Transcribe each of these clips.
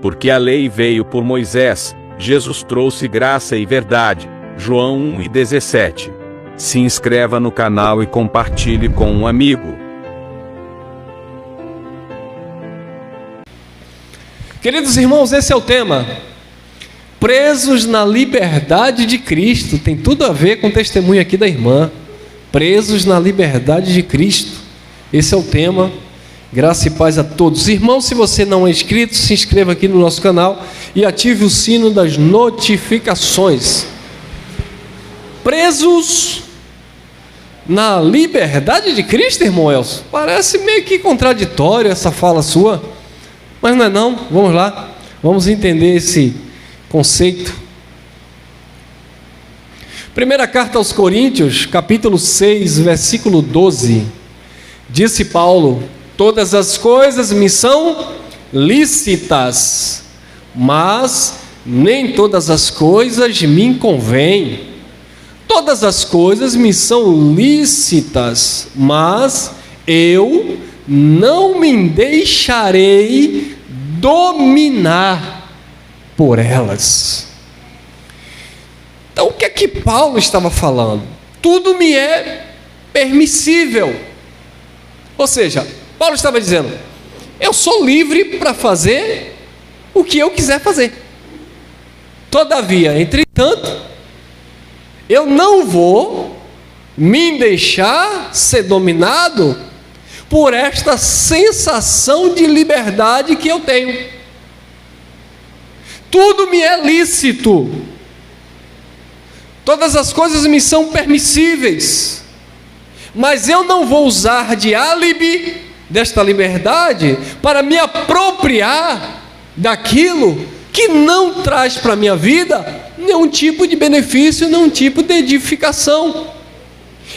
Porque a lei veio por Moisés, Jesus trouxe graça e verdade. João 1:17. Se inscreva no canal e compartilhe com um amigo. Queridos irmãos, esse é o tema. Presos na liberdade de Cristo. Tem tudo a ver com o testemunho aqui da irmã. Presos na liberdade de Cristo. Esse é o tema. Graça e paz a todos. Irmãos, se você não é inscrito, se inscreva aqui no nosso canal e ative o sino das notificações. Presos na liberdade de Cristo, irmão Elcio? Parece meio que contraditório essa fala sua, mas não é não. Vamos lá, vamos entender esse conceito. Primeira carta aos Coríntios, capítulo 6, versículo 12. Disse Paulo: todas as coisas me são lícitas, mas nem todas as coisas me convêm. Todas as coisas me são lícitas, mas eu não me deixarei dominar por elas. Então, o que é que Paulo estava falando? Tudo me é permissível. Ou seja, Paulo estava dizendo: eu sou livre para fazer o que eu quiser fazer. Todavia, entretanto, eu não vou me deixar ser dominado por esta sensação de liberdade que eu tenho. Tudo me é lícito. Todas as coisas me são permissíveis. Mas eu não vou usar de álibi desta liberdade para me apropriar daquilo que não traz para a minha vida nenhum tipo de benefício, nenhum tipo de edificação.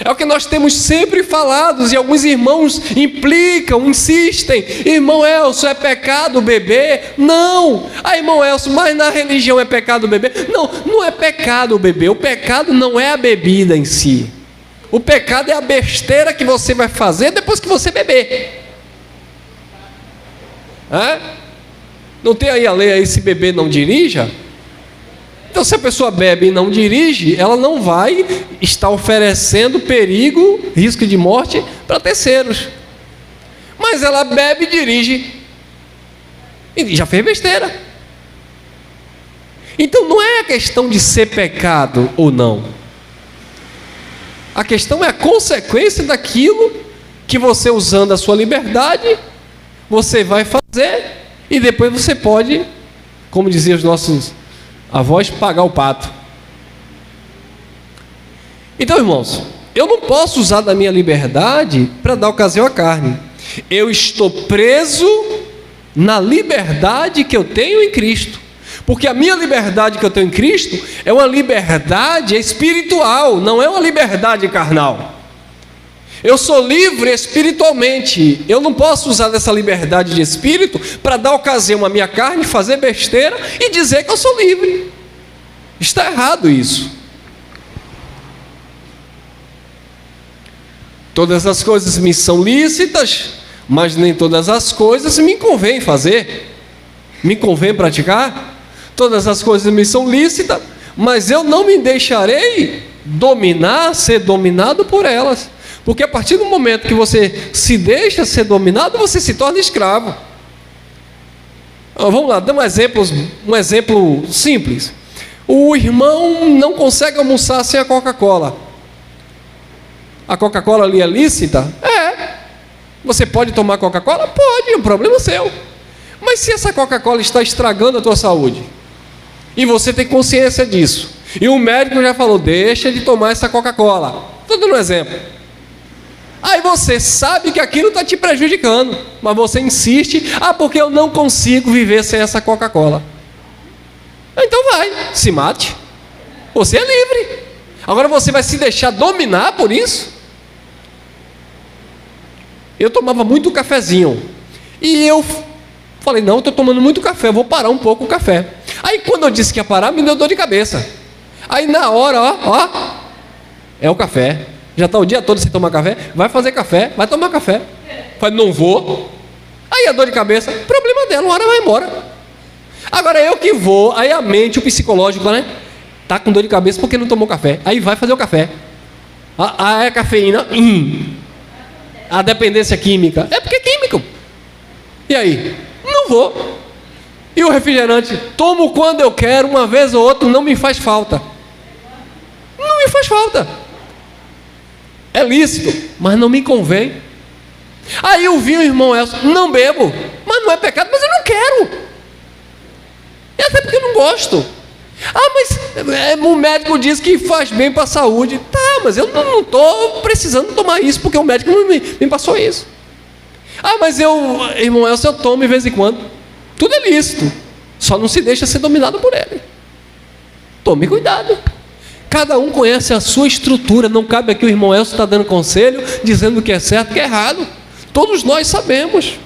É o que nós temos sempre falado, e alguns irmãos implicam, insistem: irmão Elcio, é pecado beber? Não. Irmão Elcio, mas na religião é pecado beber? Não, não é pecado beber. O pecado não é a bebida em si. O pecado é a besteira que você vai fazer depois que você beber. Não tem aí a lei aí, se beber não dirija? Então, se a pessoa bebe e não dirige, ela não vai estar oferecendo perigo, risco de morte para terceiros. Mas ela bebe e dirige, e já fez besteira. Então não é a questão de ser pecado ou não. A questão é a consequência daquilo que você, usando a sua liberdade, você vai fazer, e depois você pode, como diziam os nossos avós, pagar o pato. Então, irmãos, eu não posso usar da minha liberdade para dar ocasião à carne. Eu estou preso na liberdade que eu tenho em Cristo, porque a minha liberdade que eu tenho em Cristo é uma liberdade espiritual, não é uma liberdade carnal. Eu sou livre espiritualmente. Eu não posso usar dessa liberdade de espírito para dar ocasião à minha carne, fazer besteira e dizer que eu sou livre. Está errado isso. Todas as coisas me são lícitas, mas nem todas as coisas me convém fazer, me convém praticar. Todas as coisas me são lícitas, mas eu não me deixarei dominar, ser dominado por elas. Porque a partir do momento que você se deixa ser dominado, você se torna escravo. Vamos lá, dar um exemplo simples. O irmão não consegue almoçar sem a Coca-Cola. A Coca-Cola ali é lícita? É. Você pode tomar Coca-Cola? Pode, é um problema seu. Mas se essa Coca-Cola está estragando a tua saúde, e você tem consciência disso, e o médico já falou: deixa de tomar essa Coca-Cola. Estou dando um exemplo. Aí você sabe que aquilo está te prejudicando, mas você insiste: porque eu não consigo viver sem essa Coca-Cola. Então vai, se mate. Você é livre. Agora você vai se deixar dominar por isso? Eu tomava muito cafezinho, e eu falei: não, estou tomando muito café, vou parar um pouco o café. Aí quando eu disse que ia parar, me deu dor de cabeça. Aí na hora, é o café. Já está o dia todo sem tomar café? Vai fazer café, vai tomar café. Falei: não vou. Aí a dor de cabeça, problema dela, uma hora vai embora. Agora eu que vou, aí a mente, o psicológico, né? Tá com dor de cabeça porque não tomou café. Aí vai fazer o café. A cafeína, a dependência química. É porque é químico. E aí? Não vou. E o refrigerante? Tomo quando eu quero, uma vez ou outra, não me faz falta. Não me faz falta. É lícito, mas não me convém. Aí o vinho, irmão Elcio, não bebo, mas não é pecado, mas eu não quero. E até porque eu não gosto. Mas o médico diz que faz bem para a saúde. Tá, mas eu não estou precisando tomar isso, porque o médico não me passou isso. Mas irmão Elcio, eu tomo de vez em quando. Tudo é lícito, só não se deixa ser dominado por ele. Tome cuidado. Cada um conhece a sua estrutura. Não cabe aqui o irmão Elcio estar dando conselho, dizendo o que é certo e o que é errado. Todos nós sabemos.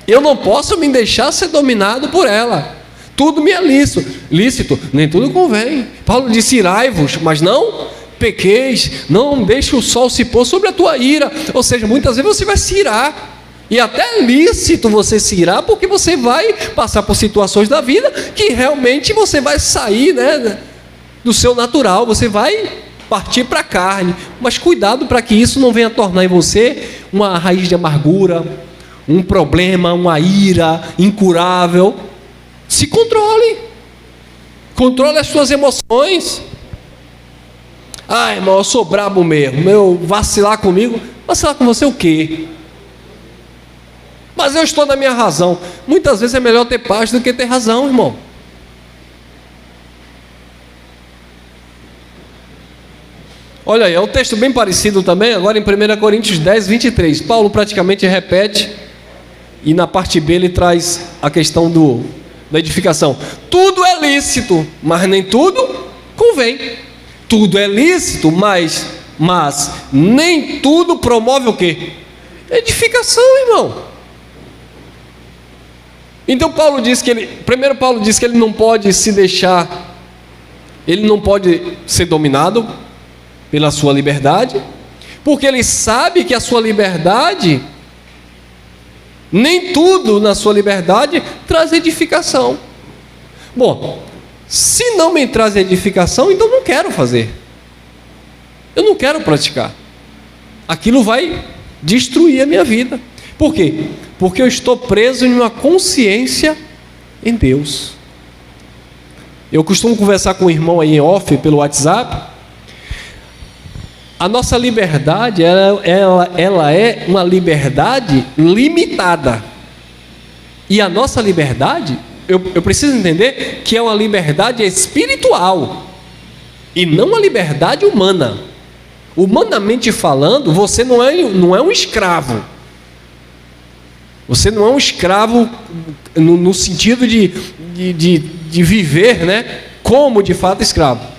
Eu não posso me deixar ser dominado por ela. Tudo me é lícito, nem tudo convém. Paulo disse: irai-vos, mas não pequeis, não deixe o sol se pôr sobre a tua ira. Ou seja, muitas vezes você vai se irar. E até é lícito você se irar, porque você vai passar por situações da vida que realmente você vai sair, né, do seu natural, você vai partir para a carne. Mas cuidado para que isso não venha tornar em você uma raiz de amargura, um problema, uma ira incurável. Se controle. Controle as suas emoções. Irmão, eu sou brabo mesmo. Eu vacilar comigo. Vacilar com você o quê? Mas eu estou na minha razão. Muitas vezes é melhor ter paz do que ter razão, irmão. Olha aí, é um texto bem parecido também, agora em 1 Coríntios 10, 23. Paulo praticamente repete, e na parte B ele traz a questão da edificação. Tudo é lícito, mas nem tudo convém. Tudo é lícito, mas nem tudo promove o quê? Edificação, irmão. Então Paulo diz que Paulo diz que ele não pode se deixar, ele não pode ser dominado pela sua liberdade, porque ele sabe que a sua liberdade, nem tudo na sua liberdade traz edificação. Bom, se não me traz edificação, então não quero fazer, eu não quero praticar, aquilo vai destruir a minha vida. Por quê? Porque eu estou preso em uma consciência em Deus. Eu costumo conversar com o irmão aí em off, pelo WhatsApp. A nossa liberdade, ela é uma liberdade limitada. E a nossa liberdade, eu preciso entender que é uma liberdade espiritual e não uma liberdade humana. Humanamente falando, você não é um escravo. Você não é um escravo no sentido de viver, né, como de fato escravo.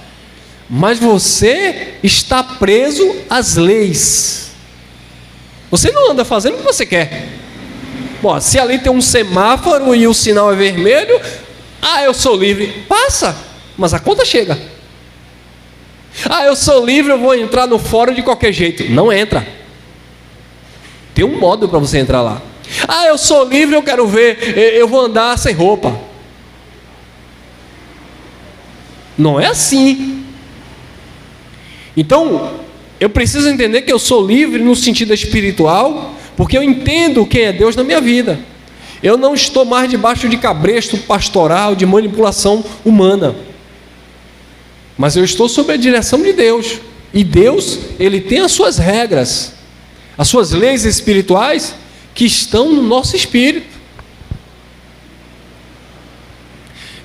Mas você está preso às leis. Você não anda fazendo o que você quer. Bom, se ali tem um semáforo e o sinal é vermelho, eu sou livre. Passa, mas a conta chega. Eu sou livre, eu vou entrar no fórum de qualquer jeito. Não entra. Tem um modo para você entrar lá. Eu sou livre, eu quero ver, eu vou andar sem roupa. Não é assim. Então, eu preciso entender que eu sou livre no sentido espiritual, porque eu entendo quem é Deus na minha vida. Eu não estou mais debaixo de cabresto pastoral, de manipulação humana, mas eu estou sob a direção de Deus. E Deus, Ele tem as suas regras, as suas leis espirituais, que estão no nosso espírito.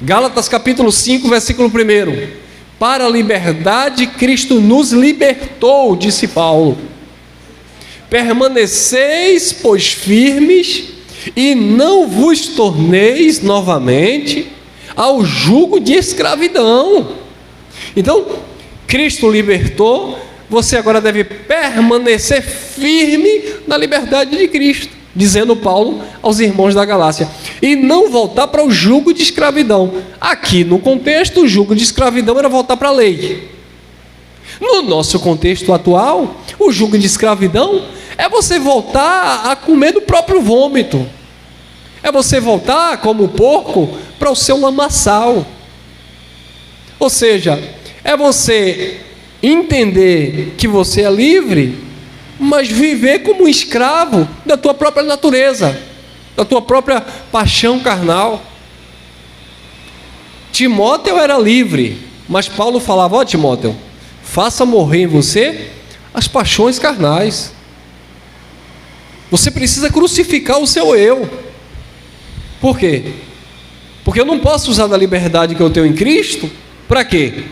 Gálatas capítulo 5, versículo 1. Para a liberdade Cristo nos libertou, disse Paulo. Permaneceis, pois, firmes, e não vos torneis novamente ao jugo de escravidão. Então, Cristo libertou, você agora deve permanecer firme na liberdade de Cristo, dizendo Paulo aos irmãos da Galácia, e não voltar para o jugo de escravidão. Aqui no contexto, o jugo de escravidão era voltar para a lei. No nosso contexto atual, o jugo de escravidão é você voltar a comer do próprio vômito, É você voltar como porco para o seu lamaçal. Ou seja, é você entender que você é livre, mas viver como um escravo da tua própria natureza, da tua própria paixão carnal. Timóteo era livre, mas Paulo falava: ó Timóteo, faça morrer em você as paixões carnais. Você precisa crucificar o seu eu. Por quê? Porque eu não posso usar da liberdade que eu tenho em Cristo. Para quê?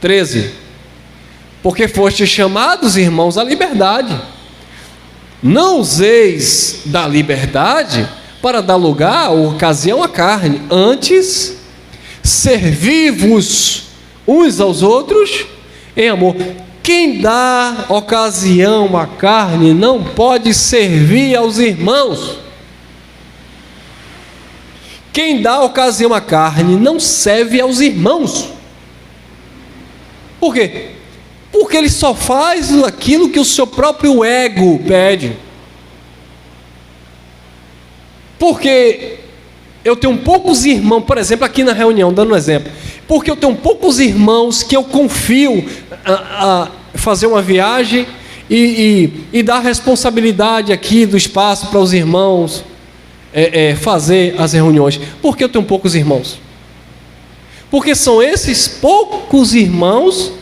13. Porque fostes chamados, irmãos, à liberdade. Não useis da liberdade para dar lugar ou ocasião à carne. Antes, servi-vos uns aos outros em amor. Quem dá ocasião à carne não pode servir aos irmãos. Quem dá ocasião à carne não serve aos irmãos. Por quê? Porque ele só faz aquilo que o seu próprio ego pede. Porque eu tenho poucos irmãos, por exemplo, aqui na reunião, dando um exemplo, porque eu tenho poucos irmãos que eu confio a fazer uma viagem e dar responsabilidade aqui do espaço para os irmãos fazer as reuniões. Porque eu tenho poucos irmãos? Porque são esses poucos irmãos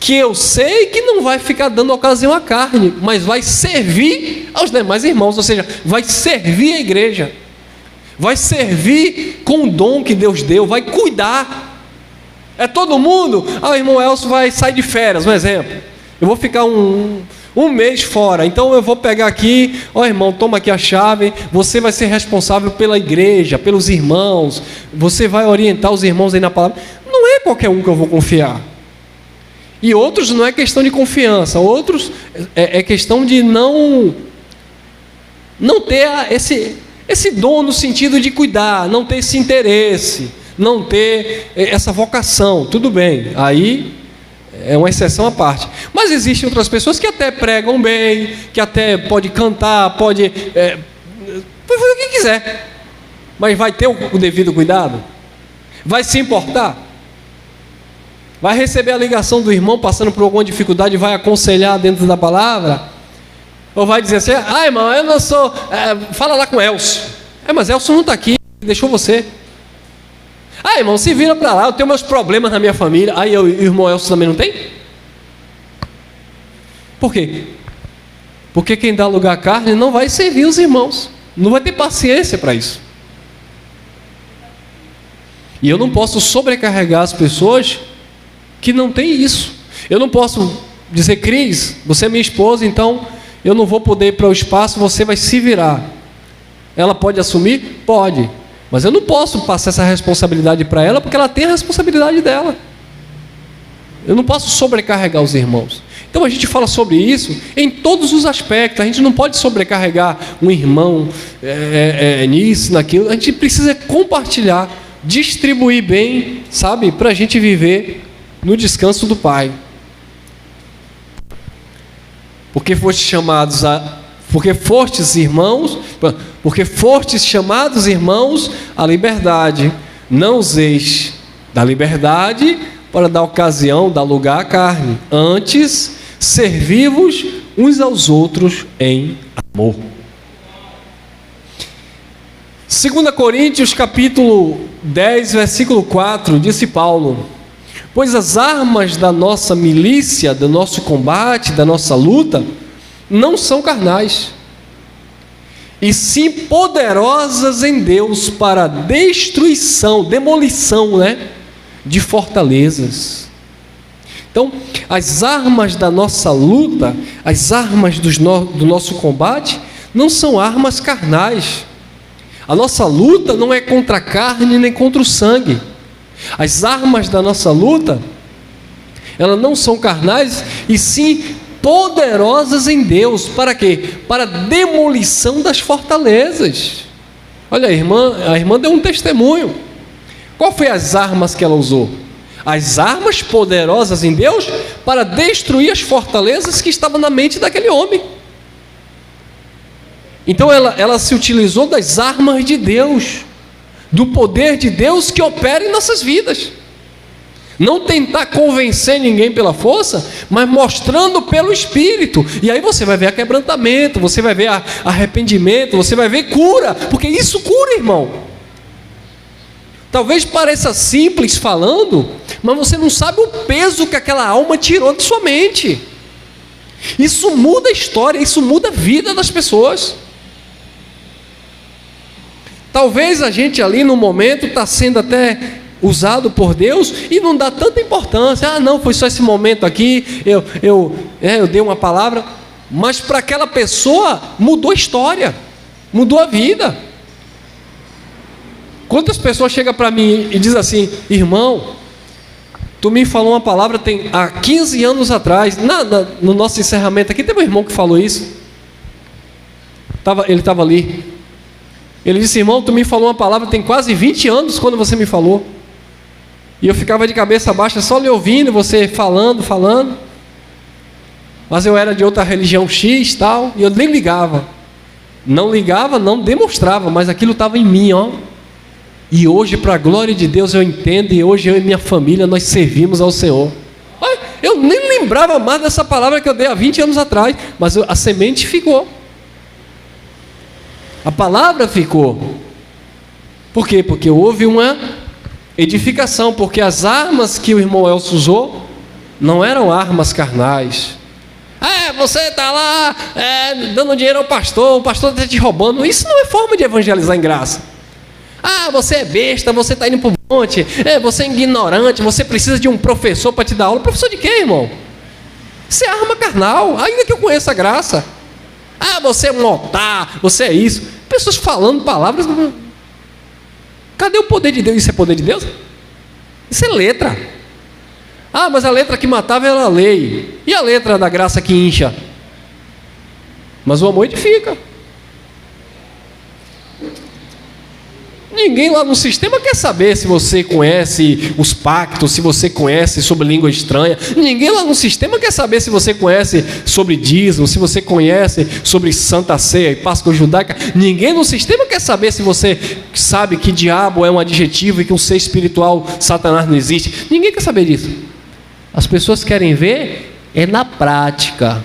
que eu sei que não vai ficar dando ocasião à carne, mas vai servir aos demais irmãos, ou seja, vai servir a igreja, vai servir com o dom que Deus deu, vai cuidar. É todo mundo. O irmão Elcio vai sair de férias, um exemplo. Eu vou ficar um mês fora, então eu vou pegar aqui, irmão, toma aqui a chave, você vai ser responsável pela igreja, pelos irmãos, você vai orientar os irmãos aí na palavra. Não é qualquer um que eu vou confiar. E outros não é questão de confiança, outros é questão de não ter esse dom no sentido de cuidar, não ter esse interesse, não ter essa vocação. Tudo bem, aí é uma exceção à parte. Mas existem outras pessoas que até pregam bem, que até pode cantar, pode fazer o que quiser, mas vai ter o devido cuidado? Vai se importar? Vai receber a ligação do irmão passando por alguma dificuldade e vai aconselhar dentro da palavra? Ou vai dizer assim: irmão, eu não sou... fala lá com Elcio. Mas Elcio não está aqui, deixou você. Irmão, se vira para lá, eu tenho meus problemas na minha família. E o irmão Elcio também não tem? Por quê? Porque quem dá lugar à carne não vai servir os irmãos, não vai ter paciência para isso. E eu não posso sobrecarregar as pessoas que não têm isso. Eu não posso dizer: Cris, você é minha esposa, então eu não vou poder ir para o espaço, você vai se virar. Ela pode assumir? Pode. Mas eu não posso passar essa responsabilidade para ela, porque ela tem a responsabilidade dela. Eu não posso sobrecarregar os irmãos. Então a gente fala sobre isso em todos os aspectos. A gente não pode sobrecarregar um irmão nisso, naquilo. A gente precisa compartilhar, distribuir bem, sabe? Para a gente viver no descanso do Pai. Porque fostes chamados porque fostes chamados, irmãos, à liberdade. Não useis da liberdade para dar ocasião, dar lugar à carne. Antes, servi-vos uns aos outros em amor. 2 Coríntios capítulo 10, versículo 4, disse Paulo: pois as armas da nossa milícia, do nosso combate, da nossa luta, não são carnais, e sim poderosas em Deus para destruição, demolição, de fortalezas. Então, as armas da nossa luta, as armas do nosso combate, não são armas carnais. A nossa luta não é contra a carne nem contra o sangue. As armas da nossa luta, elas não são carnais, e sim poderosas em Deus. Para quê? Para demolição das fortalezas. Olha, a irmã deu um testemunho. Qual foi as armas que ela usou? As armas poderosas em Deus para destruir as fortalezas que estavam na mente daquele homem. Então ela se utilizou das armas de Deus, do poder de Deus que opera em nossas vidas. Não tentar convencer ninguém pela força, mas mostrando pelo Espírito. E aí você vai ver quebrantamento, você vai ver arrependimento, você vai ver cura, porque isso cura, irmão. Talvez pareça simples falando, mas você não sabe o peso que aquela alma tirou de sua mente. Isso muda a história, isso muda a vida das pessoas. Talvez a gente ali no momento está sendo até usado por Deus e não dá tanta importância. Ah, não, foi só esse momento aqui, eu dei uma palavra, mas para aquela pessoa mudou a história, mudou a vida. Quantas pessoas chegam para mim e dizem assim: irmão, tu me falou uma palavra há 15 anos atrás, no nosso encerramento aqui, teve um irmão que falou isso, ele estava ali, ele disse: irmão, tu me falou uma palavra tem quase 20 anos quando você me falou, e eu ficava de cabeça baixa só lhe ouvindo, você falando, mas eu era de outra religião X tal, e eu nem ligava, não demonstrava, mas aquilo estava em mim, ó. E hoje, para a glória de Deus, eu entendo, e hoje eu e minha família, nós servimos ao Senhor. Eu nem lembrava mais dessa palavra que eu dei há 20 anos atrás, mas a semente ficou. A palavra ficou. Por quê? Porque houve uma edificação, porque as armas que o irmão Elcio usou, não eram armas carnais. Você está lá, dando dinheiro ao pastor, o pastor está te roubando. Isso não é forma de evangelizar em graça. Você é besta, você está indo para o monte, você é ignorante, você precisa de um professor para te dar aula. Professor de quê, irmão? Isso é arma carnal, ainda que eu conheça a graça. Você é um otário, você é isso. Pessoas falando palavras. Cadê o poder de Deus? Isso é poder de Deus? Isso é letra. Mas a letra que matava era a lei. E a letra da graça que incha? Mas o amor edifica. Ninguém lá no sistema quer saber se você conhece os pactos, se você conhece sobre língua estranha. Ninguém lá no sistema quer saber se você conhece sobre dízimo, se você conhece sobre Santa Ceia e Páscoa judaica. Ninguém no sistema quer saber se você sabe que diabo é um adjetivo e que um ser espiritual, Satanás, não existe. Ninguém quer saber disso. As pessoas querem ver na prática.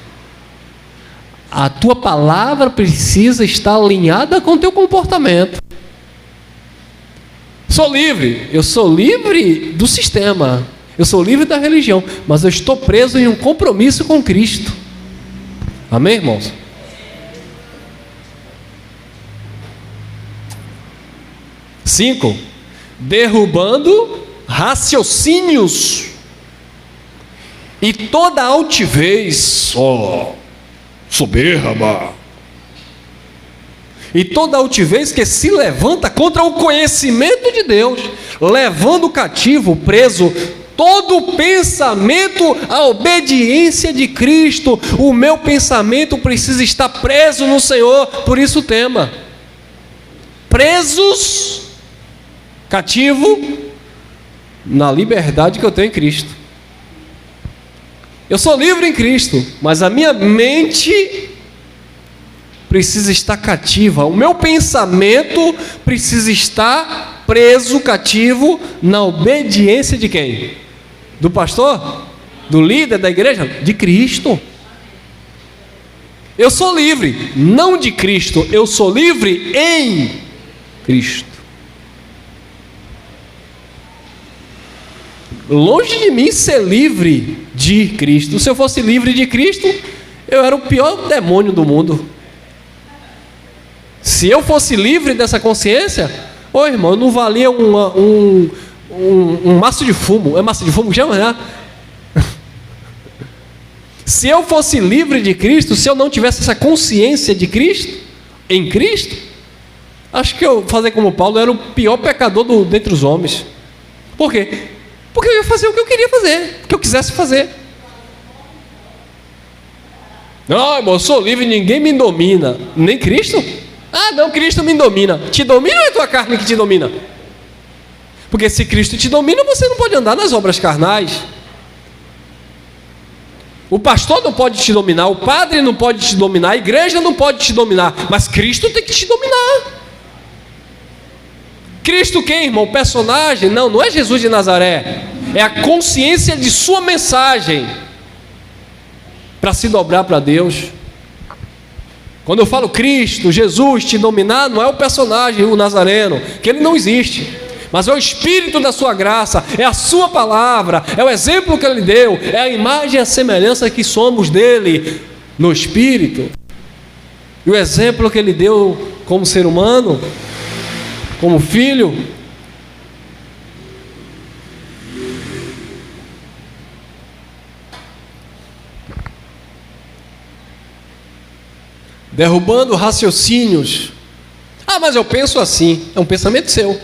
A tua palavra precisa estar alinhada com o teu comportamento. Sou livre, eu sou livre do sistema, eu sou livre da religião, mas eu estou preso em um compromisso com Cristo. Amém, irmãos? Cinco, derrubando raciocínios e toda altivez, soberba, e toda altivez que se levanta contra o conhecimento de Deus, levando cativo, preso, todo pensamento à obediência de Cristo. O meu pensamento precisa estar preso no Senhor, por isso o tema: presos, cativo, na liberdade que eu tenho em Cristo. Eu sou livre em Cristo, mas a minha mente precisa estar cativa, o meu pensamento precisa estar preso, cativo, na obediência de quem? Do pastor? Do líder da igreja? De Cristo. Eu sou livre, não de Cristo, eu sou livre em Cristo. Longe de mim ser livre de Cristo. Se eu fosse livre de Cristo, eu era o pior demônio do mundo. Se eu fosse livre dessa consciência, irmão, eu não valia um maço de fumo. É maço de fumo que chama, né? Se eu fosse livre de Cristo, se eu não tivesse essa consciência de Cristo, em Cristo, acho que eu fazer como Paulo, eu era o pior pecador dentre os homens. Por quê? Porque eu ia fazer o que eu queria fazer, o que eu quisesse fazer. Não, irmão, eu sou livre, ninguém me domina. Nem Cristo? Não, Cristo me domina. Te domina ou é tua carne que te domina? Porque se Cristo te domina, você não pode andar nas obras carnais. O pastor não pode te dominar, o padre não pode te dominar, a igreja não pode te dominar, mas Cristo tem que te dominar. Cristo quem, irmão? O personagem? Não, não é Jesus de Nazaré. É a consciência de sua mensagem para se dobrar para Deus. Quando eu falo Cristo, Jesus te dominar, não é o personagem, o Nazareno, que ele não existe, mas é o Espírito da sua graça, é a sua palavra, é o exemplo que ele deu, é a imagem e a semelhança que somos dele no Espírito, e o exemplo que ele deu como ser humano, como filho. Derrubando raciocínios. Ah, mas eu penso assim. É um pensamento seu.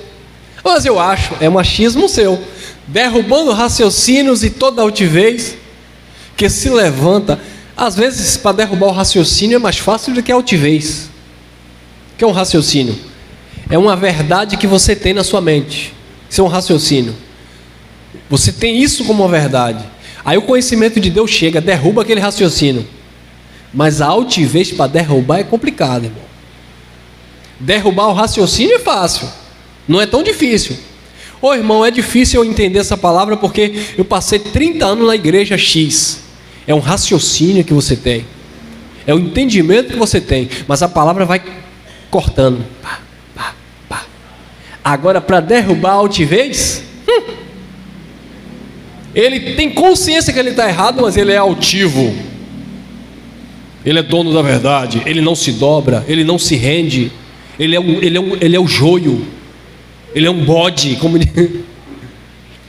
Mas eu acho, é um achismo seu. Derrubando raciocínios e toda altivez que se levanta. Às vezes, para derrubar o raciocínio é mais fácil do que a altivez. O que é um raciocínio? É uma verdade que você tem na sua mente. Isso é um raciocínio. Você tem isso como uma verdade. Aí o conhecimento de Deus chega, derruba aquele raciocínio. Mas a altivez para derrubar é complicado, irmão. Derrubar o raciocínio é fácil, não é tão difícil. Ô irmão, é difícil eu entender essa palavra porque eu passei 30 anos na igreja X. É um raciocínio que você tem, é o entendimento que você tem, mas a palavra vai cortando. Pá, pá, pá. Agora, para derrubar a altivez, ele tem consciência que ele está errado, mas ele é altivo. Ele é dono da verdade, ele não se dobra, ele não se rende, ele é o joio, ele é um bode, como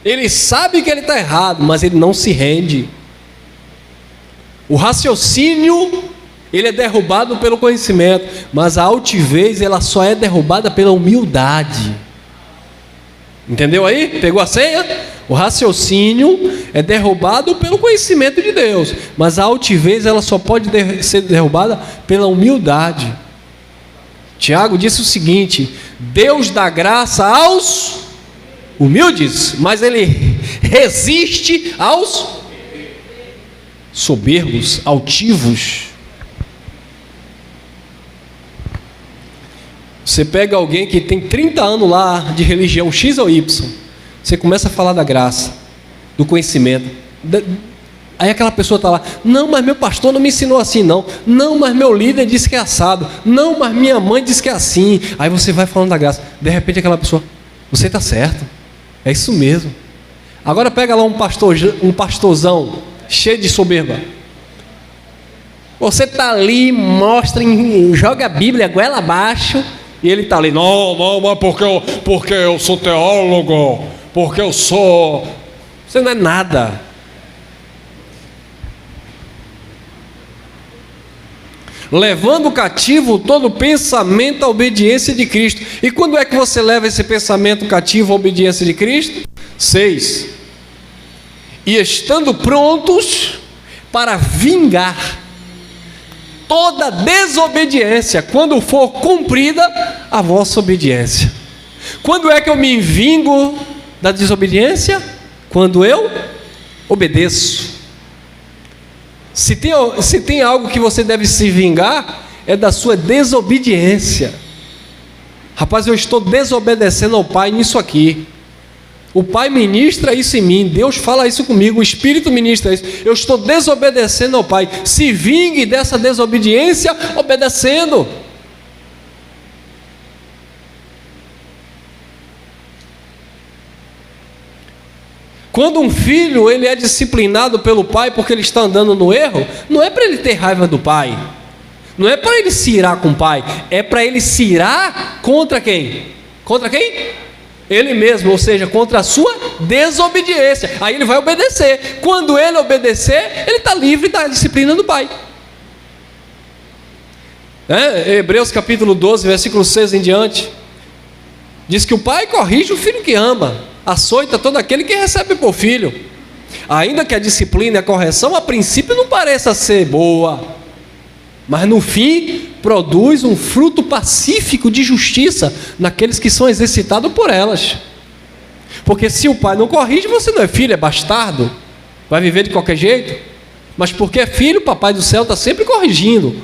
ele sabe que ele está errado, mas ele não se rende. O raciocínio, ele é derrubado pelo conhecimento, mas a altivez, ela só é derrubada pela humildade. Entendeu aí? Pegou a senha? O raciocínio é derrubado pelo conhecimento de Deus, mas a altivez ela só pode ser derrubada pela humildade. Tiago disse o seguinte: Deus dá graça aos humildes, mas ele resiste aos soberbos, altivos. Você pega alguém que tem 30 anos lá de religião X ou Y, você começa a falar da graça, do conhecimento. Aí aquela pessoa está lá, não, mas meu pastor não me ensinou assim não. Não, mas meu líder disse que é assado. Não, mas minha mãe disse que é assim. Aí você vai falando da graça. De repente aquela pessoa, você está certo, é isso mesmo. Agora pega lá um pastorzão cheio de soberba. Você está ali, mostra, joga a Bíblia goela abaixo, e ele está ali, não, mas porque eu sou teólogo, porque eu sou... Você não é nada. Levando cativo todo pensamento à obediência de Cristo. E quando é que você leva esse pensamento cativo à obediência de Cristo? 6. E estando prontos para vingar toda desobediência, quando for cumprida a vossa obediência. Quando é que eu me vingo da desobediência? Quando eu obedeço. Se tem algo que você deve se vingar, é da sua desobediência. Rapaz, eu estou desobedecendo ao Pai nisso aqui. O Pai ministra isso em mim, Deus fala isso comigo, o Espírito ministra isso. Eu estou desobedecendo ao Pai. Se vingue dessa desobediência obedecendo. Quando um filho ele é disciplinado pelo pai porque ele está andando no erro, não é para ele ter raiva do pai, não é para ele se irar com o pai, é para ele se irar contra quem? Contra quem? Ele mesmo, ou seja, contra a sua desobediência. Aí ele vai obedecer. Quando ele obedecer, ele está livre da disciplina do pai. Hebreus capítulo 12, versículo 6 em diante, diz que o pai corrige o filho que ama, açoita todo aquele que recebe por filho. Ainda que a disciplina e a correção a princípio não pareça ser boa, mas no fim produz um fruto pacífico de justiça naqueles que são exercitados por elas. Porque se o pai não corrige, você não é filho, é bastardo, vai viver de qualquer jeito. Mas porque é filho, o Papai do Céu está sempre corrigindo,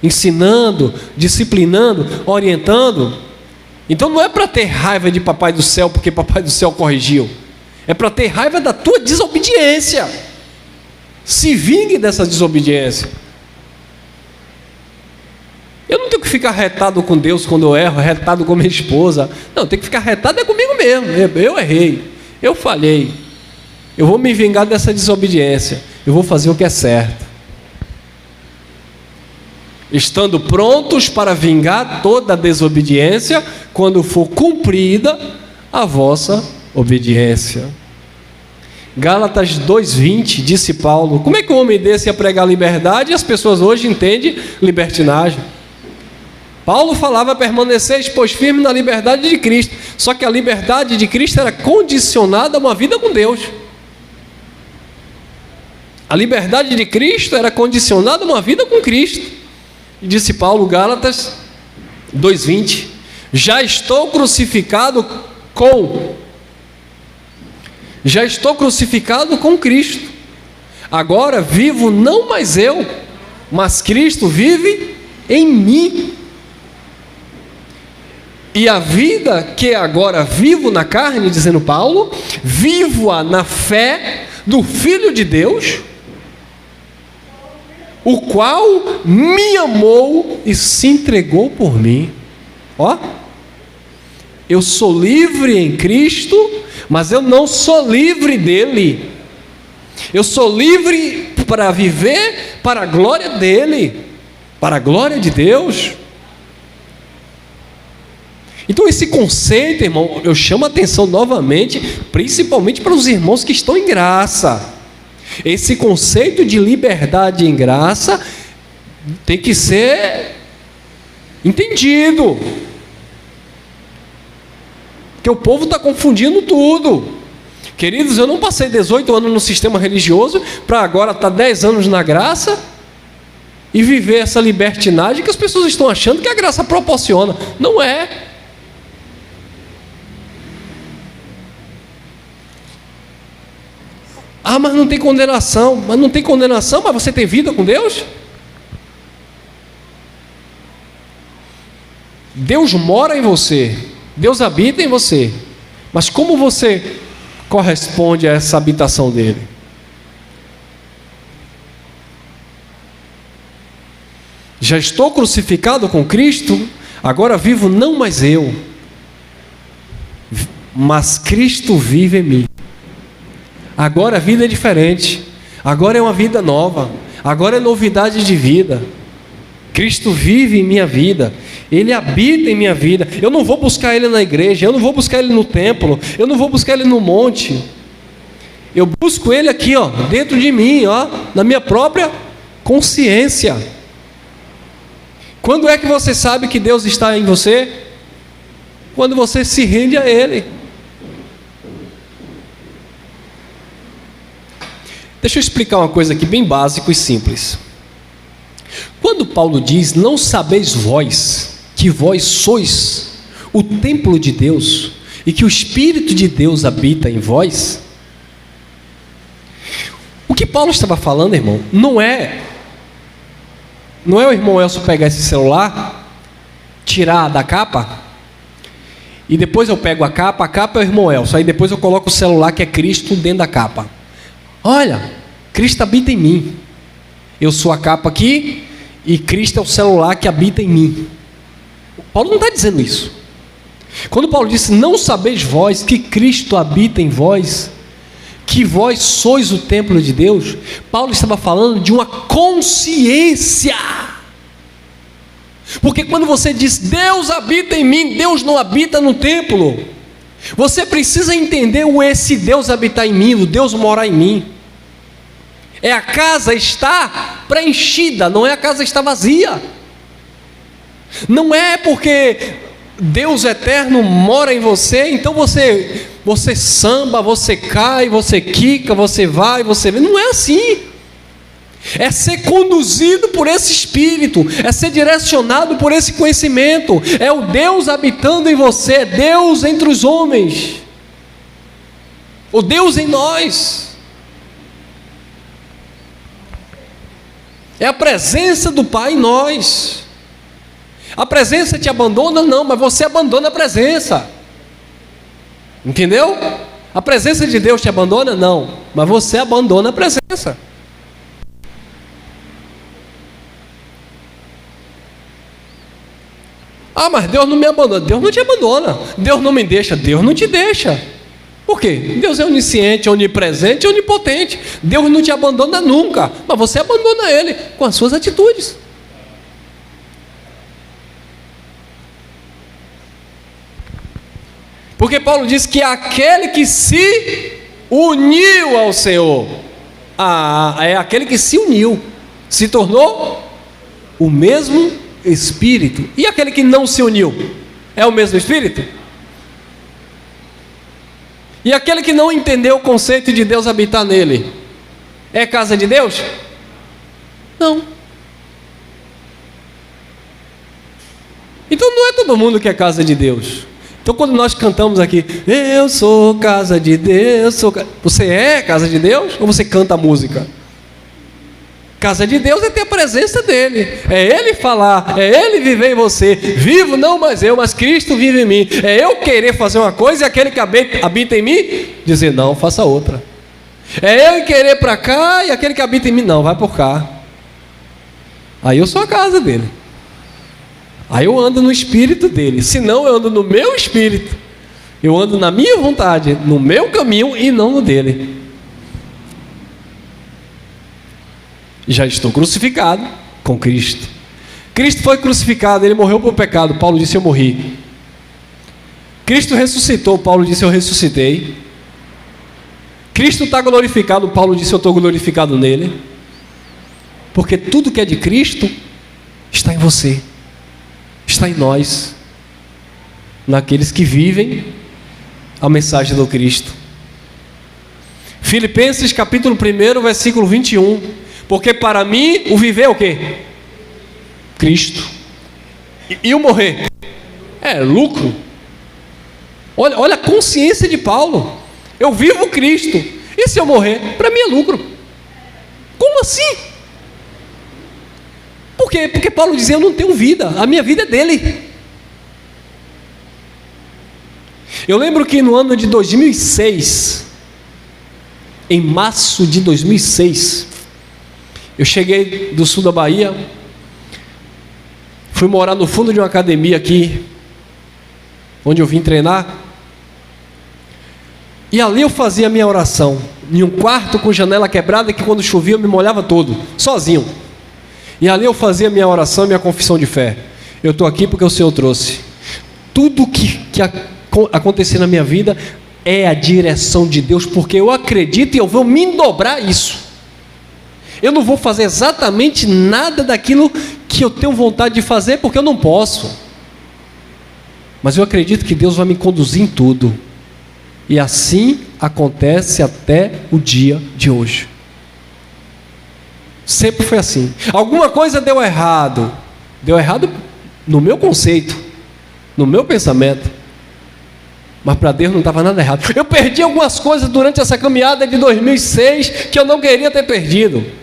ensinando, disciplinando, orientando. Então não é para ter raiva de Papai do Céu porque Papai do Céu corrigiu. É para ter raiva da tua desobediência. Se vingue dessa desobediência. Eu não tenho que ficar retado com Deus quando eu erro, retado com minha esposa. Não, eu tenho que ficar retado comigo mesmo. Eu errei, eu falhei. Eu vou me vingar dessa desobediência. Eu vou fazer o que é certo. Estando prontos para vingar toda a desobediência, quando for cumprida a vossa obediência. Gálatas 2:20, disse Paulo. Como é que um homem desse ia pregar liberdade e as pessoas hoje entendem libertinagem? Paulo falava: permaneceis, pois, firme na liberdade de Cristo. Só que a liberdade de Cristo era condicionada a uma vida com Deus. A liberdade de Cristo era condicionada a uma vida com Cristo. E disse Paulo, Gálatas 2:20: já estou crucificado com Cristo. Agora vivo não mais eu, mas Cristo vive em mim. E a vida que agora vivo na carne, dizendo Paulo, vivo-a na fé do Filho de Deus, o qual me amou e se entregou por mim. Ó, eu sou livre em Cristo, mas eu não sou livre dele. Eu sou livre para viver para a glória dele, para a glória de Deus. Então esse conceito, irmão, eu chamo a atenção novamente, principalmente para os irmãos que estão em graça. Esse conceito de liberdade em graça tem que ser entendido. Porque o povo está confundindo tudo. Queridos, eu não passei 18 anos no sistema religioso para agora estar 10 anos na graça e viver essa libertinagem que as pessoas estão achando que a graça proporciona. Não é. Ah, mas não tem condenação. Mas não tem condenação, mas você tem vida com Deus? Deus mora em você, Deus habita em você. Mas como você corresponde a essa habitação dele? Já estou crucificado com Cristo, agora vivo não mais eu, mas Cristo vive em mim. Agora a vida é diferente, agora é uma vida nova, agora é novidade de vida. Cristo vive em minha vida, Ele habita em minha vida. Eu não vou buscar Ele na igreja, eu não vou buscar Ele no templo, eu não vou buscar Ele no monte. Eu busco Ele aqui, ó, dentro de mim, ó, na minha própria consciência. Quando é que você sabe que Deus está em você? Quando você se rende a Ele. Deixa eu explicar uma coisa aqui bem básica e simples. Quando Paulo diz, não sabeis vós, que vós sois o templo de Deus, e que o Espírito de Deus habita em vós, o que Paulo estava falando, irmão, não é o irmão Elcio pegar esse celular, tirar da capa, e depois eu pego a capa é o irmão Elcio, aí depois eu coloco o celular que é Cristo dentro da capa. Olha, Cristo habita em mim. Eu sou a capa aqui e Cristo é o celular que habita em mim. Paulo não está dizendo isso. Quando Paulo disse, não sabeis vós que Cristo habita em vós, que vós sois o templo de Deus, Paulo estava falando de uma consciência. Porque quando você diz, Deus habita em mim, Deus não habita no templo. Você precisa entender esse Deus habitar em mim, o Deus morar em mim. É a casa está preenchida, não é a casa está vazia. Não é porque Deus eterno mora em você, então você samba, você cai, você quica, você vai, você vem. Não é assim. É ser conduzido por esse Espírito, é ser direcionado por esse conhecimento. É o Deus habitando em você, é Deus entre os homens, o Deus em nós. É a presença do Pai em nós. A presença te abandona? Não, mas você abandona a presença. Entendeu? A presença de Deus te abandona? Não, mas você abandona a presença. Ah, mas Deus não me abandona. Deus não te abandona. Deus não me deixa. Deus não te deixa. Por quê? Deus é onisciente, onipresente, onipotente. Deus não te abandona nunca, mas você abandona Ele com as suas atitudes. Porque Paulo diz que aquele que se uniu ao Senhor, é aquele que se uniu, se tornou o mesmo Espírito. E aquele que não se uniu, é o mesmo Espírito? E aquele que não entendeu o conceito de Deus habitar nele, é casa de Deus? Não. Então não é todo mundo que é casa de Deus. Então quando nós cantamos aqui, eu sou casa de Deus, você é casa de Deus ou você canta a música? Casa de Deus é ter a presença dEle, é Ele falar, é Ele viver em você. Vivo não mais eu, mas Cristo vive em mim. É eu querer fazer uma coisa e aquele que habita em mim dizer não, faça outra. É eu querer para cá e aquele que habita em mim não, vai por cá. Aí eu sou a casa dele. Aí eu ando no espírito dele. Se não, eu ando no meu espírito. Eu ando na minha vontade, no meu caminho e não no dele. Já estou crucificado com Cristo. Cristo foi crucificado, Ele morreu por pecado. Paulo disse, eu morri. Cristo ressuscitou, Paulo disse, eu ressuscitei. Cristo está glorificado, Paulo disse, eu estou glorificado nele. Porque tudo que é de Cristo está em você, está em nós, naqueles que vivem a mensagem do Cristo. Filipenses capítulo 1, versículo 21. Porque para mim o viver é o quê? Cristo. E o morrer? É lucro. Olha a consciência de Paulo. Eu vivo Cristo. E se eu morrer? Para mim é lucro. Como assim? Por quê? Porque Paulo dizia, eu não tenho vida. A minha vida é dele. Eu lembro que no ano de 2006, em março de 2006, eu cheguei do sul da Bahia, fui morar no fundo de uma academia aqui, onde eu vim treinar, e ali eu fazia a minha oração, em um quarto com janela quebrada, que quando chovia eu me molhava todo, sozinho, e ali eu fazia a minha oração e minha confissão de fé. Eu estou aqui porque o Senhor trouxe. Tudo que acontecer na minha vida é a direção de Deus, porque eu acredito e eu vou me dobrar isso. Eu não vou fazer exatamente nada daquilo que eu tenho vontade de fazer, porque eu não posso. Mas eu acredito que Deus vai me conduzir em tudo. E assim acontece até o dia de hoje. Sempre foi assim. Alguma coisa deu errado. Deu errado no meu conceito, no meu pensamento. Mas para Deus não estava nada errado. Eu perdi algumas coisas durante essa caminhada de 2006 que eu não queria ter perdido.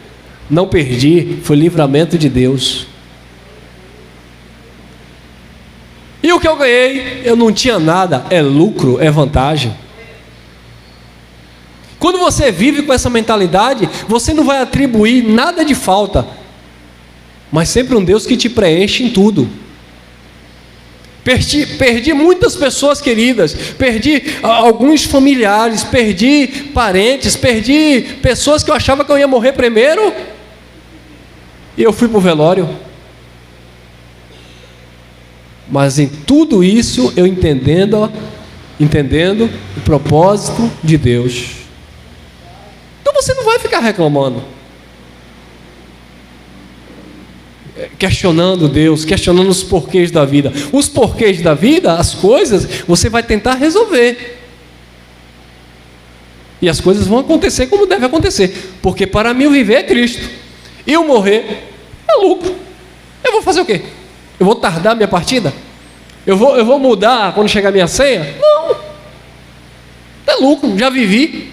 Não perdi, foi livramento de Deus. E o que eu ganhei? Eu não tinha nada, é lucro, é vantagem. Quando você vive com essa mentalidade, você não vai atribuir nada de falta, mas sempre um Deus que te preenche em tudo. Perdi muitas pessoas queridas, perdi alguns familiares, perdi parentes, perdi pessoas que eu achava que eu ia morrer primeiro, e eu fui para o velório. Mas em tudo isso eu entendendo o propósito de Deus. Então você não vai ficar reclamando, questionando Deus, questionando os porquês da vida. Os porquês da vida, as coisas, você vai tentar resolver. E as coisas vão acontecer como deve acontecer. Porque para mim o viver é Cristo. E o morrer é lucro. Eu vou fazer o quê? Eu vou tardar a minha partida? Eu vou mudar quando chegar a minha senha? Não. É lucro, já vivi.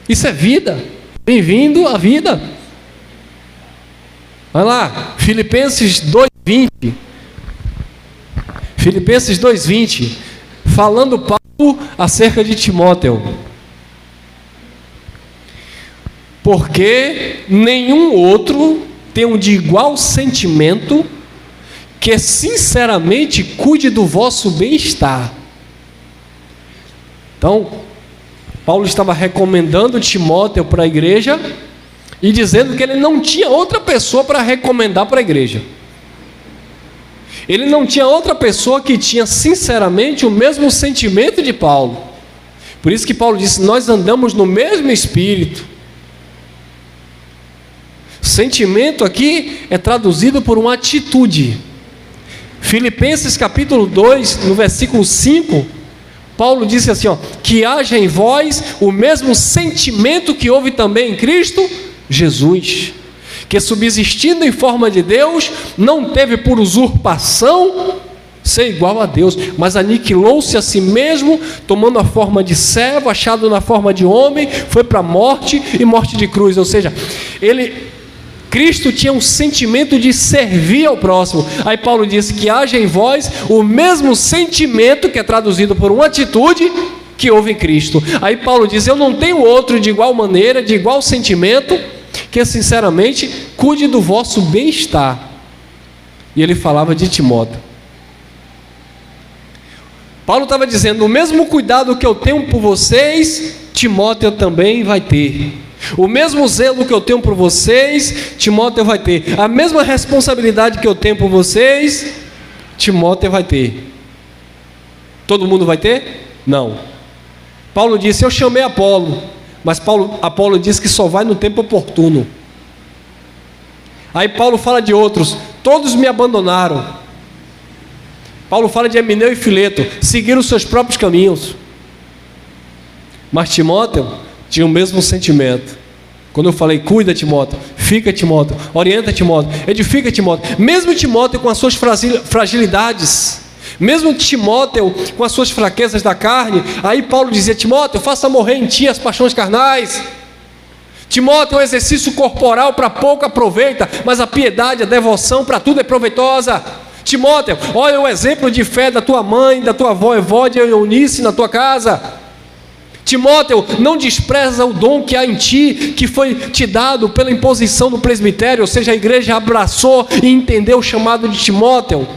Isso é vida. Bem-vindo à vida. Vai lá, Filipenses 2:20. Filipenses 2:20. Falando Paulo acerca de Timóteo. Porque nenhum outro tem um de igual sentimento, que sinceramente cuide do vosso bem-estar. Então, Paulo estava recomendando Timóteo para a igreja e dizendo que ele não tinha outra pessoa para recomendar para a igreja. Ele não tinha outra pessoa que tinha sinceramente o mesmo sentimento de Paulo. Por isso que Paulo disse: nós andamos no mesmo espírito. Sentimento aqui é traduzido por uma atitude. Filipenses capítulo 2, no versículo 5, Paulo disse assim, que haja em vós o mesmo sentimento que houve também em Cristo Jesus, que subsistindo em forma de Deus, não teve por usurpação ser igual a Deus, mas aniquilou-se a si mesmo, tomando a forma de servo, achado na forma de homem, foi para a morte e morte de cruz. Ou seja, Cristo tinha um sentimento de servir ao próximo. Aí Paulo disse que haja em vós o mesmo sentimento, que é traduzido por uma atitude, que houve em Cristo. Aí Paulo diz: eu não tenho outro de igual maneira, de igual sentimento, que sinceramente cuide do vosso bem-estar. E ele falava de Timóteo. Paulo estava dizendo: o mesmo cuidado que eu tenho por vocês, Timóteo também vai ter. O mesmo zelo que eu tenho por vocês, Timóteo vai ter. A mesma responsabilidade que eu tenho por vocês, Timóteo vai ter. Todo mundo vai ter? Não. Paulo disse: eu chamei Apolo, mas Apolo disse que só vai no tempo oportuno. Aí Paulo fala de outros: todos me abandonaram. Paulo fala de Emineu e Fileto, seguiram os seus próprios caminhos. Mas Timóteo tinha o mesmo sentimento. Quando eu falei: cuida, Timóteo, fica, Timóteo, orienta, Timóteo, edifica, Timóteo, mesmo Timóteo com as suas fragilidades, mesmo Timóteo com as suas fraquezas da carne, aí Paulo dizia: Timóteo, faça morrer em ti as paixões carnais. Timóteo, o exercício corporal para pouco aproveita, mas a piedade, a devoção para tudo é proveitosa. Timóteo, olha o exemplo de fé da tua mãe, da tua avó Evódia e Eunice na tua casa. Timóteo, não despreza o dom que há em ti, que foi te dado pela imposição do presbitério, ou seja, a igreja abraçou e entendeu o chamado de Timóteo.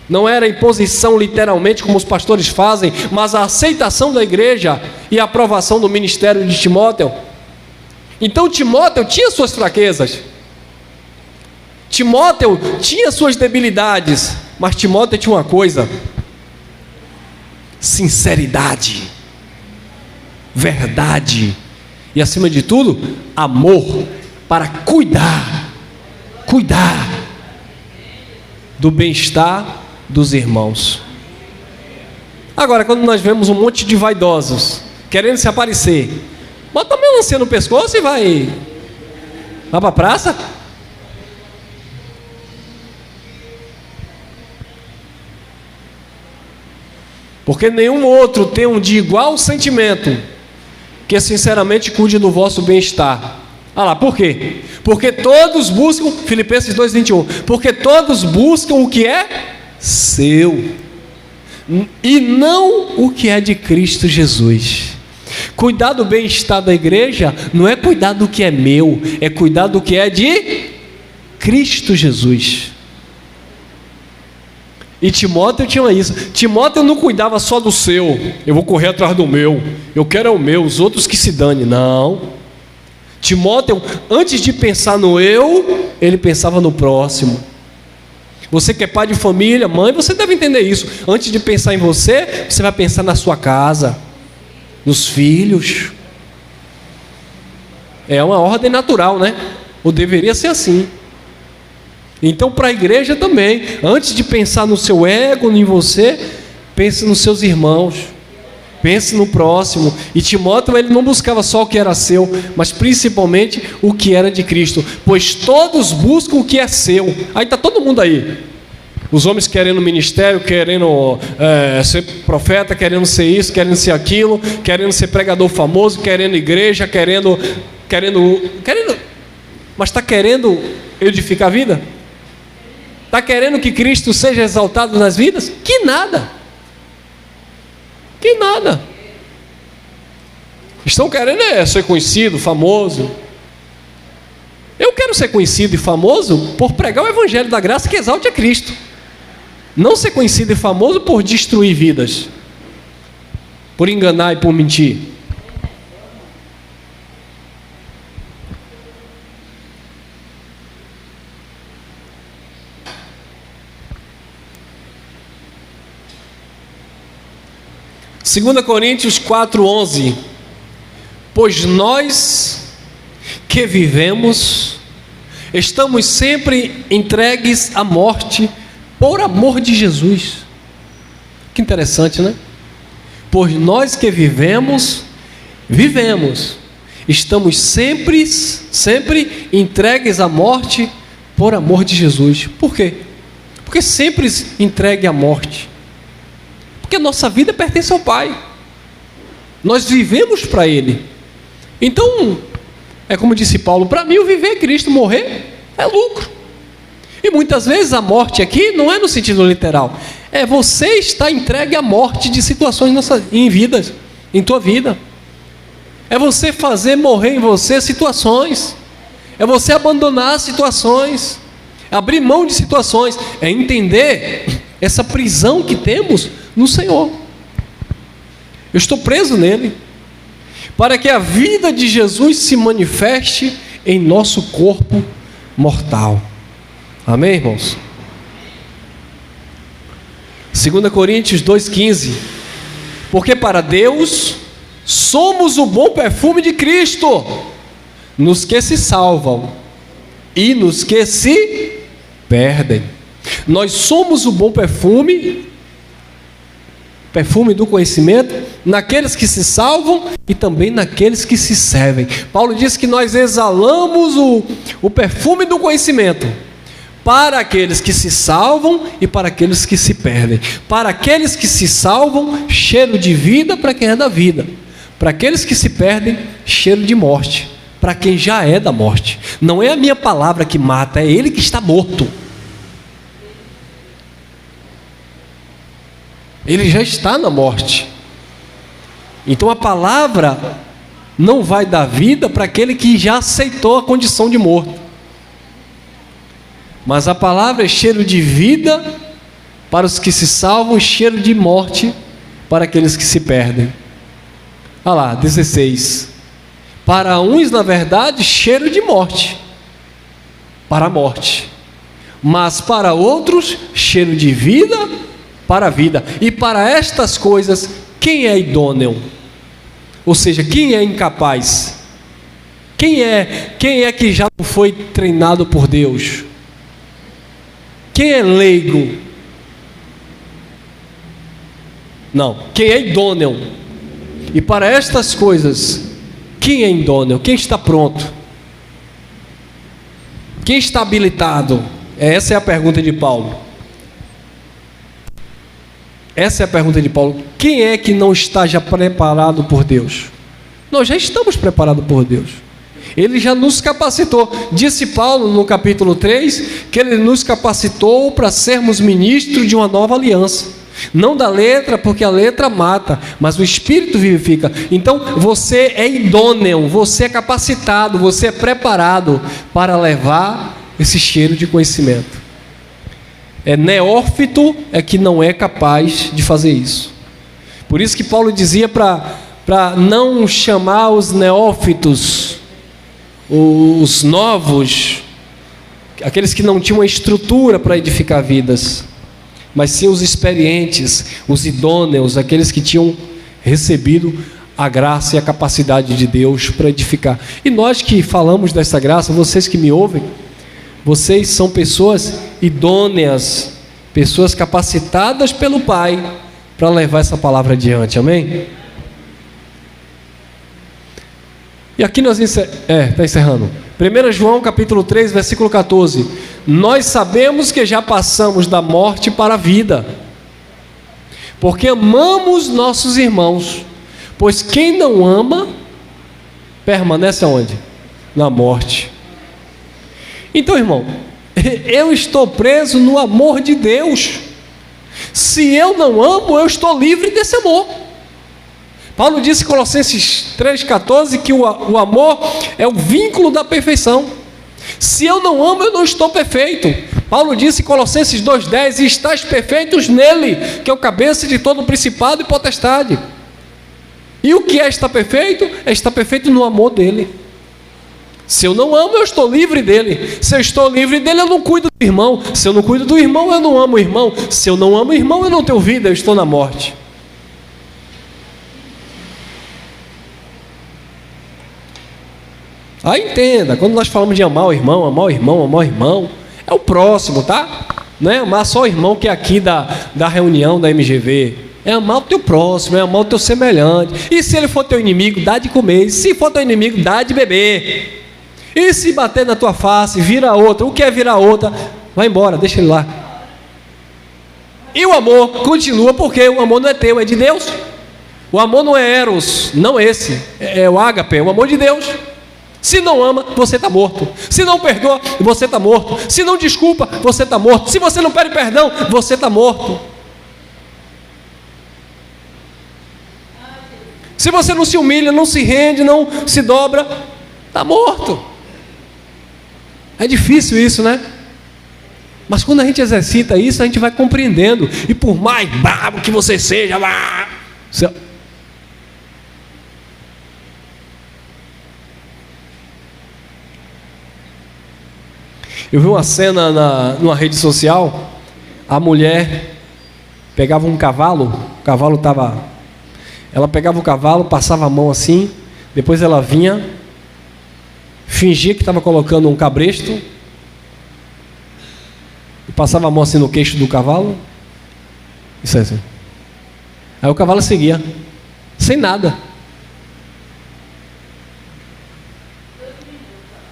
Não era imposição literalmente como os pastores fazem, mas a aceitação da igreja e a aprovação do ministério de Timóteo. Então Timóteo tinha suas fraquezas, Timóteo tinha suas debilidades, mas Timóteo tinha uma coisa: sinceridade, verdade e, acima de tudo, amor para cuidar do bem-estar dos irmãos. Agora, quando nós vemos um monte de vaidosos querendo se aparecer, bota a melancia no pescoço e vai para a praça. Porque nenhum outro tem um de igual sentimento, que sinceramente cuide do vosso bem-estar. Ah lá, por quê? Porque todos buscam, Filipenses 2:21, porque todos buscam o que é seu, e não o que é de Cristo Jesus. Cuidar do bem-estar da igreja não é cuidar do que é meu, é cuidar do que é de Cristo Jesus. E Timóteo tinha isso. Timóteo não cuidava só do seu: eu vou correr atrás do meu, eu quero é o meu, os outros que se dane. Não. Timóteo, antes de pensar no eu, ele pensava no próximo. Você que é pai de família, mãe, você deve entender isso. Antes de pensar em você, você vai pensar na sua casa, nos filhos. É uma ordem natural, né? Ou deveria ser assim. Então, para a igreja também, antes de pensar no seu ego, em você, pense nos seus irmãos, pense no próximo. E Timóteo, ele não buscava só o que era seu, mas principalmente o que era de Cristo, pois todos buscam o que é seu. Aí está todo mundo aí, os homens querendo ministério, querendo ser profeta, querendo ser isso, querendo ser aquilo, querendo ser pregador famoso, querendo igreja, querendo mas está querendo edificar a vida? Está querendo que Cristo seja exaltado nas vidas? Que nada. Que nada. Estão querendo ser conhecido, famoso. Eu quero ser conhecido e famoso por pregar o Evangelho da graça que exalte a Cristo. Não ser conhecido e famoso por destruir vidas, por enganar e por mentir. Segunda Coríntios 4:11. Pois nós que vivemos, estamos sempre entregues à morte por amor de Jesus. Que interessante, né? Pois nós que vivemos, estamos sempre entregues à morte por amor de Jesus. Por quê? Porque sempre entregue à morte. Porque a nossa vida pertence ao Pai. Nós vivemos para Ele. Então, é como disse Paulo, para mim o viver é Cristo, morrer é lucro. E muitas vezes a morte aqui não é no sentido literal. É você estar entregue à morte de situações em vidas, em tua vida. É você fazer morrer em você situações. É você abandonar situações. Abrir mão de situações. É entender essa prisão que temos no Senhor. Eu estou preso nele, para que a vida de Jesus se manifeste em nosso corpo mortal. Amém, irmãos? 2 Coríntios 2,15. Porque para Deus somos o bom perfume de Cristo, nos que se salvam e nos que se perdem. Nós somos o bom perfume do conhecimento, naqueles que se salvam e também naqueles que se servem. Paulo diz que nós exalamos o perfume do conhecimento para aqueles que se salvam e para aqueles que se perdem. Para aqueles que se salvam, cheiro de vida para quem é da vida. Para aqueles que se perdem, cheiro de morte para quem já é da morte. Não é a minha palavra que mata, é ele que está morto. Ele já está na morte. Então a palavra não vai dar vida para aquele que já aceitou a condição de morto. Mas a palavra é cheiro de vida para os que se salvam, cheiro de morte para aqueles que se perdem. Olha lá, 16. Para uns, na verdade, cheiro de morte, para a morte. Mas para outros, cheiro de vida para a vida. E para estas coisas, quem é idôneo? Ou seja, quem é incapaz? Quem é que já não foi treinado por Deus? Quem é leigo? Não, quem é idôneo? E para estas coisas, quem é idôneo? Quem está pronto? Quem está habilitado? Essa é a pergunta de Paulo. Essa é a pergunta de Paulo. Quem é que não está já preparado por Deus? Nós já estamos preparados por Deus. Ele já nos capacitou. Disse Paulo no capítulo 3 que ele nos capacitou para sermos ministros de uma nova aliança. Não da letra, porque a letra mata, mas o Espírito vivifica. Então você é idôneo, você é capacitado, você é preparado para levar esse cheiro de conhecimento. Neófito é que não é capaz de fazer isso. Por isso que Paulo dizia para não chamar os neófitos, os novos, aqueles que não tinham uma estrutura para edificar vidas, mas sim os experientes, os idôneos, aqueles que tinham recebido a graça e a capacidade de Deus para edificar. E nós que falamos dessa graça, vocês que me ouvem, vocês são pessoas idôneas, pessoas capacitadas pelo Pai para levar essa palavra adiante, amém? E aqui nós está encerrando. 1 João capítulo 3, versículo 14. Nós sabemos que já passamos da morte para a vida, porque amamos nossos irmãos, pois quem não ama, permanece aonde? na morte. Então, irmão, eu estou preso no amor de Deus. Se eu não amo, eu estou livre desse amor. Paulo disse em Colossenses 3,14 que o amor é o vínculo da perfeição. Se eu não amo, eu não estou perfeito. Paulo disse em Colossenses 2,10: e estáis perfeitos nele, que é o cabeça de todo principado e potestade. E o que é estar perfeito? É estar perfeito no amor dele. Se eu não amo, eu estou livre dele. Se eu estou livre dele, eu não cuido do irmão. Se eu não cuido do irmão, eu não amo o irmão. Se eu não amo o irmão, eu não tenho vida, eu estou na morte. Aí entenda, quando nós falamos de amar o irmão, amar o irmão, amar o irmão, é o próximo, tá? Não é amar só o irmão que é aqui da reunião da MGV. É amar o teu próximo, é amar o teu semelhante. E se ele for teu inimigo, dá de comer. E se for teu inimigo, dá de beber. E se bater na tua face, vira outra. O que é virar outra? Vai embora, deixa ele lá. E o amor continua, porque o amor não é teu, é de Deus. O amor não é eros, não esse. É o ágape, é o amor de Deus. Se não ama, você está morto. Se não perdoa, você está morto. Se não desculpa, você está morto. Se você não pede perdão, você está morto. Se você não se humilha, não se rende, não se dobra, está morto. É difícil isso, né? Mas quando a gente exercita isso, a gente vai compreendendo. E por mais bravo que você seja, eu vi uma cena numa rede social. A mulher pegava um cavalo, o cavalo estava... Ela pegava o cavalo, passava a mão assim, depois ela vinha, fingia que estava colocando um cabresto, e passava a mão assim no queixo do cavalo. Isso é assim. Aí o cavalo seguia, sem nada.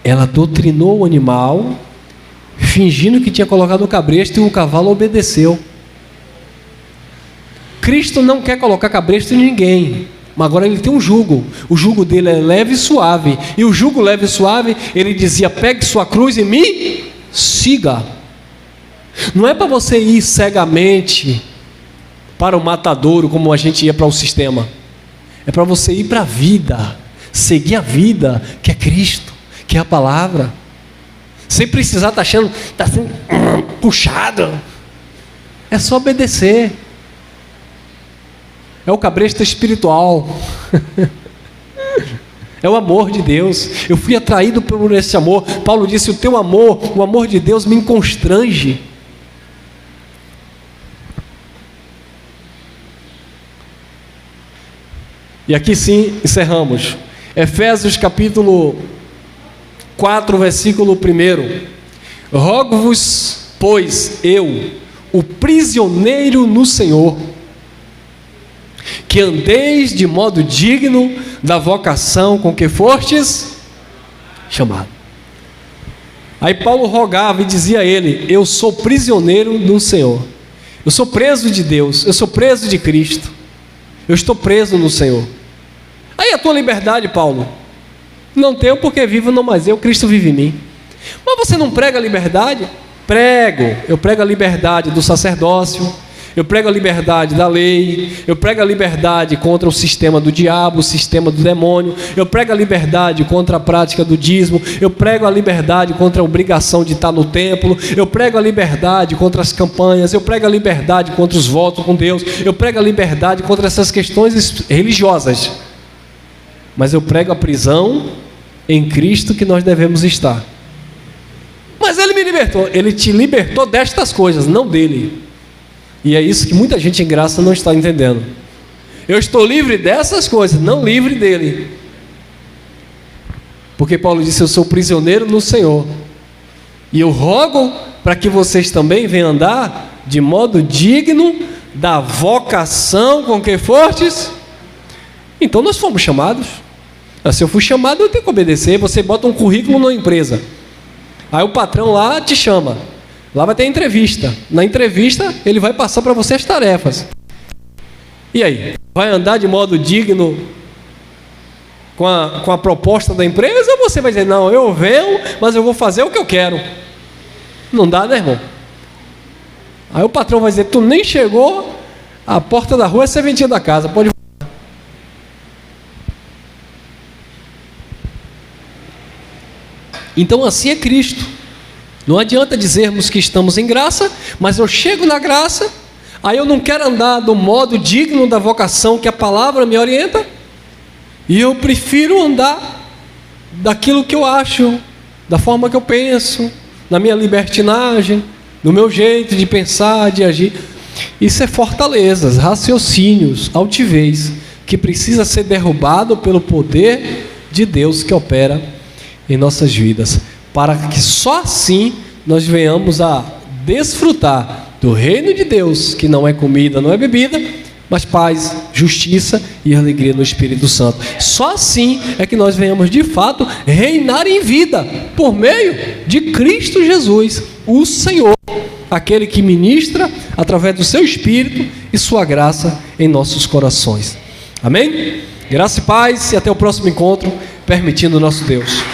Ela doutrinou o animal, fingindo que tinha colocado o cabresto, e o cavalo obedeceu. Cristo não quer colocar cabresto em ninguém, mas agora ele tem um jugo. O jugo dele é leve e suave. E o jugo leve e suave, ele dizia: pegue sua cruz e me siga. Não é para você ir cegamente para o matadouro, como a gente ia para o sistema. É para você ir para a vida, seguir a vida, que é Cristo, que é a palavra. Sem precisar estar achando, está sendo puxado. É só obedecer. É o cabresto espiritual. É o amor de Deus. Eu fui atraído por esse amor. Paulo disse: o teu amor, o amor de Deus me constrange. E aqui sim encerramos. Efésios capítulo 4, versículo 1. Rogo-vos, pois, eu, o prisioneiro no Senhor, que andeis de modo digno da vocação com que fostes chamado. Aí Paulo rogava e dizia a ele: eu sou prisioneiro no Senhor. Eu sou preso de Deus, eu sou preso de Cristo. Eu estou preso no Senhor. Aí a tua liberdade, Paulo? Não tenho, porque vivo não mais eu, Cristo vive em mim. Mas você não prega a liberdade? Prego. Eu prego a liberdade do sacerdócio. Eu prego a liberdade da lei. Eu prego a liberdade contra o sistema do diabo, o sistema do demônio. Eu prego a liberdade contra a prática do dízimo. Eu prego a liberdade contra a obrigação de estar no templo. Eu prego a liberdade contra as campanhas. Eu prego a liberdade contra os votos com Deus. Eu prego a liberdade contra essas questões religiosas. Mas eu prego a prisão em Cristo que nós devemos estar. Mas Ele me libertou. Ele te libertou destas coisas, não dele. E é isso que muita gente em graça não está entendendo. Eu estou livre dessas coisas, não livre dele. Porque Paulo disse: eu sou prisioneiro no Senhor. E eu rogo para que vocês também venham andar de modo digno da vocação com que fortes. Então nós fomos chamados. Se eu fui chamado, eu tenho que obedecer. Você bota um currículo numa empresa. Aí o patrão lá te chama. Lá vai ter entrevista. Na entrevista, ele vai passar para você as tarefas. E aí? Vai andar de modo digno com a proposta da empresa, ou você vai dizer, não, eu venho, mas eu vou fazer o que eu quero? Não dá, né, irmão? Aí o patrão vai dizer, tu nem chegou, a porta da rua é serventia da casa, pode voltar. Então assim é Cristo. Não adianta dizermos que estamos em graça, mas eu chego na graça, aí eu não quero andar do modo digno da vocação que a palavra me orienta, e eu prefiro andar daquilo que eu acho, da forma que eu penso, na minha libertinagem, no meu jeito de pensar, de agir. Isso é fortalezas, raciocínios, altivez, que precisa ser derrubado pelo poder de Deus que opera em nossas vidas, para que só assim nós venhamos a desfrutar do reino de Deus, que não é comida, não é bebida, mas paz, justiça e alegria no Espírito Santo. Só assim é que nós venhamos de fato reinar em vida, por meio de Cristo Jesus, o Senhor, aquele que ministra através do seu Espírito e sua graça em nossos corações. Amém? Graça e paz, e até o próximo encontro, permitindo nosso Deus.